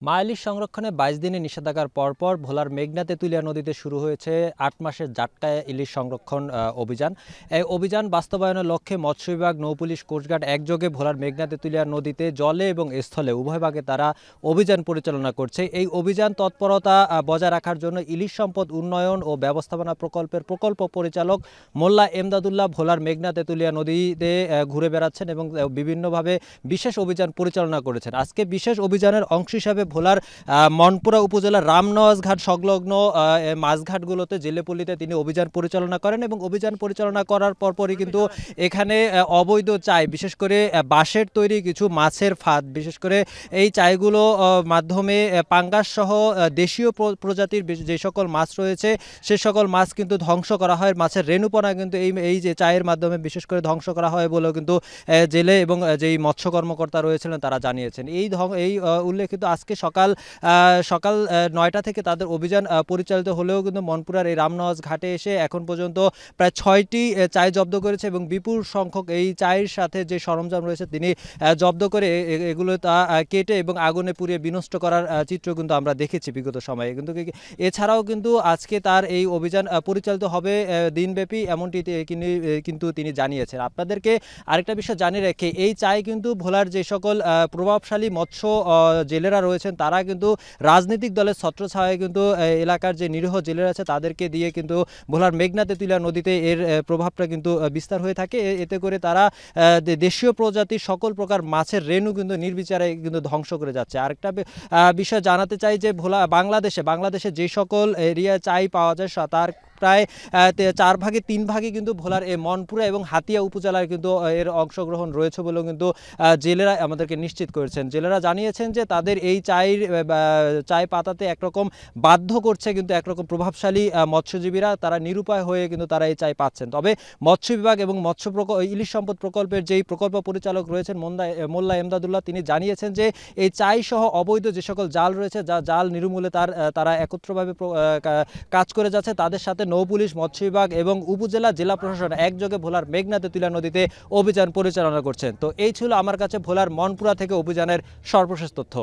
মা ইলিশ সংরক্ষণে ২২ দিনের নিষেধাজ্ঞার পরপর ভোলার মেঘনা তেঁতুলিয়া নদীতে শুরু হয়েছে ৮ মাসের জাটকা ইলিশ সংরক্ষণ অভিযান। এই অভিযান বাস্তবায়নের লক্ষ্যে মৎস্য বিভাগ, নৌপুলিশ, কোস্টগার্ড একযোগে ভোলার মেঘনা তেঁতুলিয়া নদীতে জলে এবং স্থলে উভয় ভাগে তারা অভিযান পরিচালনা করছে। এই অভিযান তৎপরতা বজায় রাখার জন্য ইলিশ সম্পদ উন্নয়ন ও ব্যবস্থাপনা প্রকল্পের প্রকল্প পরিচালক মোল্লা এমদাদুল্লাহ ভোলার মেঘনা তেঁতুলিয়া নদীতে ঘুরে বেড়াচ্ছেন এবং বিভিন্নভাবে বিশেষ অভিযান পরিচালনা করেছেন। আজকে বিশেষ অভিযানের অংশ হিসাবে ভোলার মনপুরা উপজেলার রামনওয়াজ ঘাট সংলগ্ন মাছঘাটগুলোতে জেলেপল্লিতে তিনি অভিযান পরিচালনা করেন এবং অভিযান পরিচালনা করার পরপরই কিন্তু এখানে অবৈধ চাই, বিশেষ করে বাঁশের তৈরি কিছু মাছের ফাঁদ, বিশেষ করে এই চাইগুলো মাধ্যমে পাঙ্গাস সহ দেশীয় প্রজাতির যে সকল মাছ রয়েছে সে সকল মাছ কিন্তু ধ্বংস করা হয়। মাছের রেণুপনা কিন্তু এই যে চায়ের মাধ্যমে বিশেষ করে ধ্বংস করা হয় বলেও কিন্তু জেলে এবং যেই মৎস্য কর্মকর্তা রয়েছিলেন তারা জানিয়েছেন। এই উল্লেখিত আজকে সকাল ৯টা থেকে তাদের অভিযান পরিচালিত হলেও কিন্তু মনপুরার এই রামনওয়াজ ঘাটে এসে এখন পর্যন্ত প্রায় ৬টি চায় জব্দ করেছে এবং বিপুল সংখ্যক এই চায়ের সাথে যে সরঞ্জাম রয়েছে তিনি জব্দ করে এগুলো তা কেটে এবং আগুনে পুড়িয়ে বিনষ্ট করার চিত্র কিন্তু আমরা দেখেছি বিগত সময়ে। কিন্তু এছাড়াও কিন্তু আজকে তার এই অভিযান পরিচালিত হবে দিনব্যাপী, এমনটি কিন্তু তিনি জানিয়েছেন। আপনাদেরকে আরেকটা বিষয় জানিয়ে রেখে, এই চায় কিন্তু ভোলার যে সকল প্রভাবশালী মৎস্য জেলেরা রয়েছেন তারা কিন্তু রাজনৈতিক দলের ছত্রছায়ায় কিন্তু এলাকার যে নিরীহ জেলেরা আছে তাদেরকে দিয়ে কিন্তু ভোলার মেঘনা তেঁতুলিয়া নদীতে এর প্রভাবটা কিন্তু বিস্তার হয়ে থাকে। এতে করে তারা দেশীয় প্রজাতির সকল প্রকার মাছের রেণু কিন্তু নির্বিচারে কিন্তু ধ্বংস করে যাচ্ছে। আরেকটা বিষয় জানাতে চাই যে বাংলাদেশে যে সকল এরিয়া চাই পাওয়া যায় তার প্রায় 4 ভাগে 3 ভাগে কিন্তু ভোলার এই মনপুরা এবং হাতিয়া উপজেলায় কিন্তু এর অংশগ্রহণ রয়েছে বলেও কিন্তু জেলেরা আমাদেরকে নিশ্চিত করেছেন। জেলেরা জানিয়েছেন যে তাদের এই চায় পাতাতে একরকম বাধ্য করছে কিন্তু একরকম প্রভাবশালী মৎস্যজীবীরা, তারা নিরুপায় হয়ে কিন্তু তারা এই চায় পাচ্ছেন। তবে মৎস্য বিভাগ এবং ইলিশ সম্পদ প্রকল্পের যেই প্রকল্প পরিচালক রয়েছেন মোল্লা এমদাদুল্লাহ তিনি জানিয়েছেন যে এই চাই সহ অবৈধ যে সকল জাল রয়েছে জাল নির্মূলে তারা একত্রভাবে কাজ করে যাচ্ছে। তাদের সাথে নৌপুলিশ, মৎস্য বিভাগ এবং উপজেলা জেলা প্রশাসন একযোগে ভোলার মেঘনা তেঁতুলিয়া নদীতে অভিযান পরিচালনা করছেন। তো এই ছিল আমার কাছে ভোলার মনপুরা থেকে অভিযানের সর্বশেষ তথ্য।